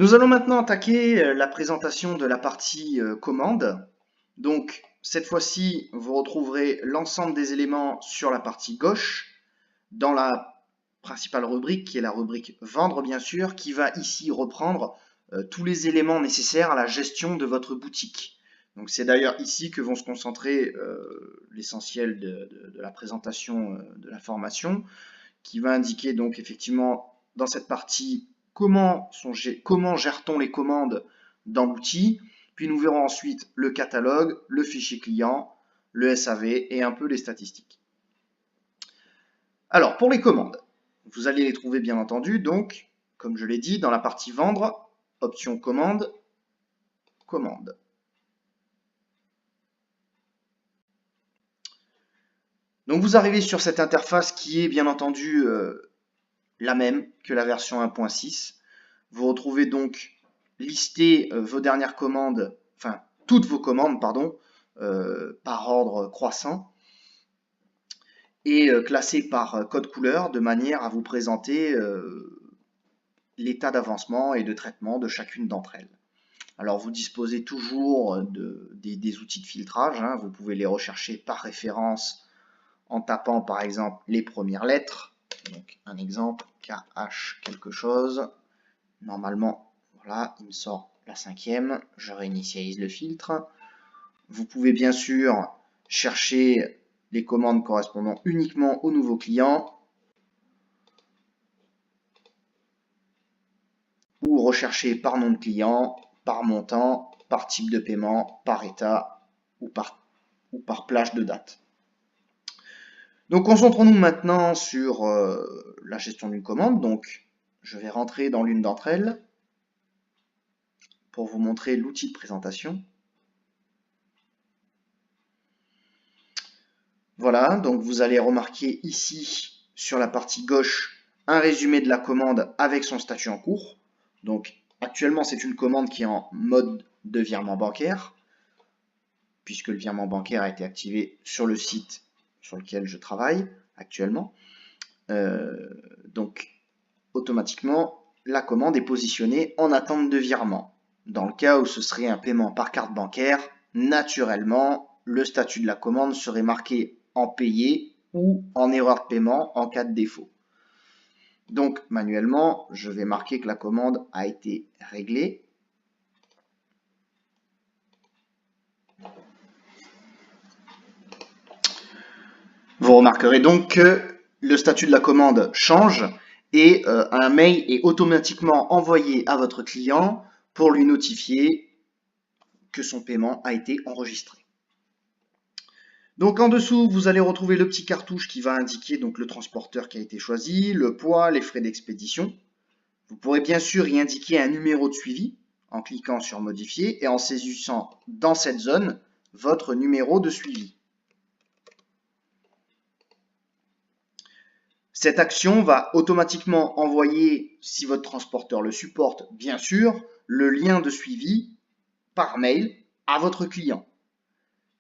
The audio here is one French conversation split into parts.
Nous allons maintenant attaquer la présentation de la partie commande. Donc cette fois-ci, vous retrouverez l'ensemble des éléments sur la partie gauche, dans la principale rubrique, qui est la rubrique vendre bien sûr, qui va ici reprendre tous les éléments nécessaires à la gestion de votre boutique. Donc c'est d'ailleurs ici que vont se concentrer l'essentiel de la présentation de la formation, qui va indiquer donc effectivement dans cette partie comment gère-t-on les commandes dans l'outil. Puis nous verrons ensuite le catalogue, le fichier client, le SAV et un peu les statistiques. Alors pour les commandes, vous allez les trouver bien entendu, donc comme je l'ai dit, dans la partie vendre, option commande, commande. Donc vous arrivez sur cette interface qui est bien entendu la même que la version 1.6. Vous retrouvez donc listé vos dernières commandes, enfin toutes vos commandes, pardon, par ordre croissant et classées par code couleur de manière à vous présenter l'état d'avancement et de traitement de chacune d'entre elles. Alors vous disposez toujours des outils de filtrage, hein, vous pouvez les rechercher par référence en tapant par exemple les premières lettres. Donc un exemple, KH quelque chose. Normalement, voilà, il me sort la 5e. Je réinitialise le filtre. Vous pouvez bien sûr chercher les commandes correspondant uniquement au nouveau client ou rechercher par nom de client, par montant, par type de paiement, par état ou par plage de date. Donc concentrons-nous maintenant sur la gestion d'une commande. Donc je vais rentrer dans l'une d'entre elles pour vous montrer l'outil de présentation. Voilà, donc vous allez remarquer ici sur la partie gauche un résumé de la commande avec son statut en cours. Donc actuellement c'est une commande qui est en mode de virement bancaire, puisque le virement bancaire a été activé sur le site sur lequel je travaille actuellement. Donc automatiquement la commande est positionnée en attente de virement. Dans le cas où ce serait un paiement par carte bancaire, naturellement le statut de la commande serait marqué en payé ou en erreur de paiement en cas de défaut. Donc manuellement, je vais marquer que la commande a été réglée. Vous remarquerez donc que le statut de la commande change et un mail est automatiquement envoyé à votre client pour lui notifier que son paiement a été enregistré. Donc en dessous, vous allez retrouver le petit cartouche qui va indiquer donc le transporteur qui a été choisi, le poids, les frais d'expédition. Vous pourrez bien sûr y indiquer un numéro de suivi en cliquant sur modifier et en saisissant dans cette zone votre numéro de suivi. Cette action va automatiquement envoyer, si votre transporteur le supporte bien sûr, le lien de suivi par mail à votre client.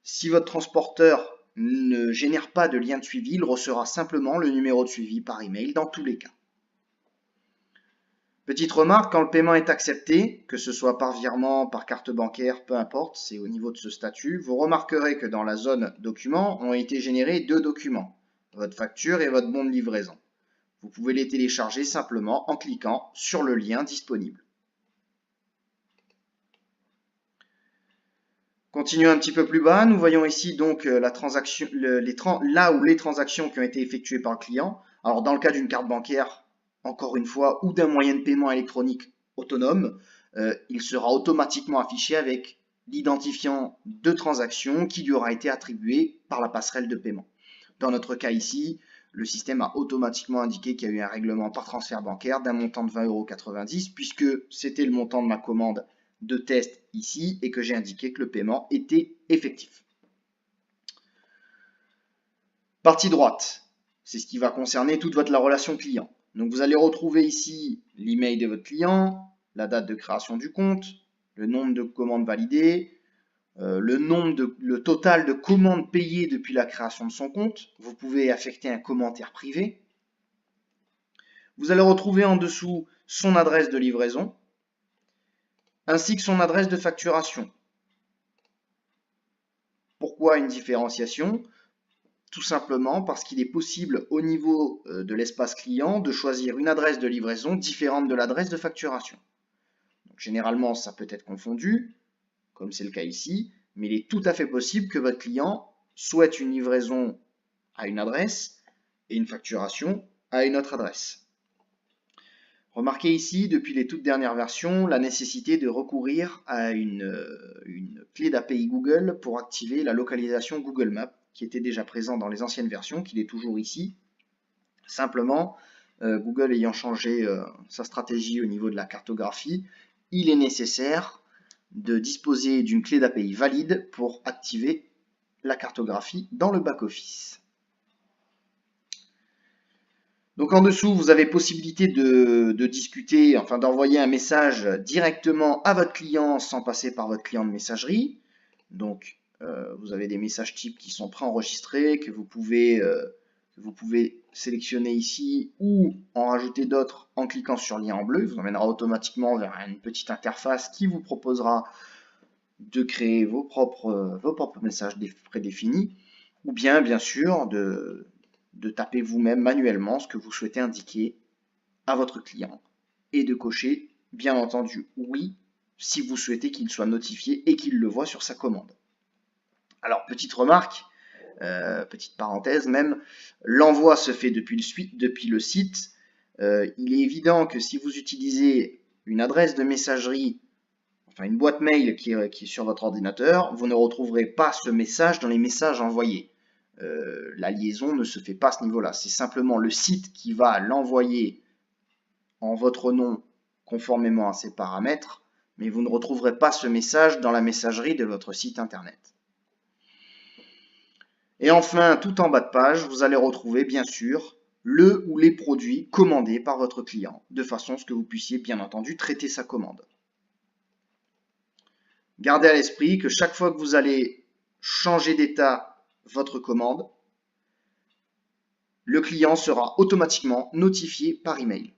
Si votre transporteur ne génère pas de lien de suivi, il recevra simplement le numéro de suivi par email dans tous les cas. Petite remarque, quand le paiement est accepté, que ce soit par virement, par carte bancaire, peu importe, c'est au niveau de ce statut, vous remarquerez que dans la zone documents ont été générés deux documents, votre facture et votre bon de livraison. Vous pouvez les télécharger simplement en cliquant sur le lien disponible. Continuons un petit peu plus bas, nous voyons ici donc la transaction, là où les transactions qui ont été effectuées par le client. Alors dans le cas d'une carte bancaire, encore une fois, ou d'un moyen de paiement électronique autonome, il sera automatiquement affiché avec l'identifiant de transaction qui lui aura été attribué par la passerelle de paiement. Dans notre cas ici, le système a automatiquement indiqué qu'il y a eu un règlement par transfert bancaire d'un montant de 20,90 € puisque c'était le montant de ma commande de test ici et que j'ai indiqué que le paiement était effectif. Partie droite, c'est ce qui va concerner toute la relation client. Donc vous allez retrouver ici l'email de votre client, la date de création du compte, le nombre de commandes validées, le total de commandes payées depuis la création de son compte. Vous pouvez affecter un commentaire privé. Vous allez retrouver en dessous son adresse de livraison. ainsi que son adresse de facturation. Pourquoi une différenciation? Tout simplement parce qu'il est possible au niveau de l'espace client de choisir une adresse de livraison différente de l'adresse de facturation. Donc, généralement, ça peut être confondu, comme c'est le cas ici, mais il est tout à fait possible que votre client souhaite une livraison à une adresse et une facturation à une autre adresse. Remarquez ici, depuis les toutes dernières versions, la nécessité de recourir à une clé d'API Google pour activer la localisation Google Maps, qui était déjà présent dans les anciennes versions, qu'il est toujours ici. Simplement, Google ayant changé sa stratégie au niveau de la cartographie, il est nécessaire de disposer d'une clé d'API valide pour activer la cartographie dans le back-office. Donc en dessous, vous avez possibilité de discuter, enfin d'envoyer un message directement à votre client sans passer par votre client de messagerie. Donc vous avez des messages types qui sont préenregistrés, que vous pouvez sélectionner ici ou en rajouter d'autres en cliquant sur le lien en bleu. Il vous emmènera automatiquement vers une petite interface qui vous proposera de créer vos propres messages prédéfinis, ou bien sûr de taper vous-même manuellement ce que vous souhaitez indiquer à votre client et de cocher bien entendu oui si vous souhaitez qu'il soit notifié et qu'il le voit sur sa commande. Alors petite remarque, petite parenthèse même, l'envoi se fait depuis le site. Il est évident que si vous utilisez une adresse de messagerie, enfin une boîte mail qui est sur votre ordinateur, vous ne retrouverez pas ce message dans les messages envoyés. La liaison ne se fait pas à ce niveau-là. C'est simplement le site qui va l'envoyer en votre nom conformément à ses paramètres, mais vous ne retrouverez pas ce message dans la messagerie de votre site internet. Et enfin, tout en bas de page, vous allez retrouver bien sûr le ou les produits commandés par votre client, de façon à ce que vous puissiez bien entendu traiter sa commande. Gardez à l'esprit que chaque fois que vous allez changer d'état votre commande, le client sera automatiquement notifié par email.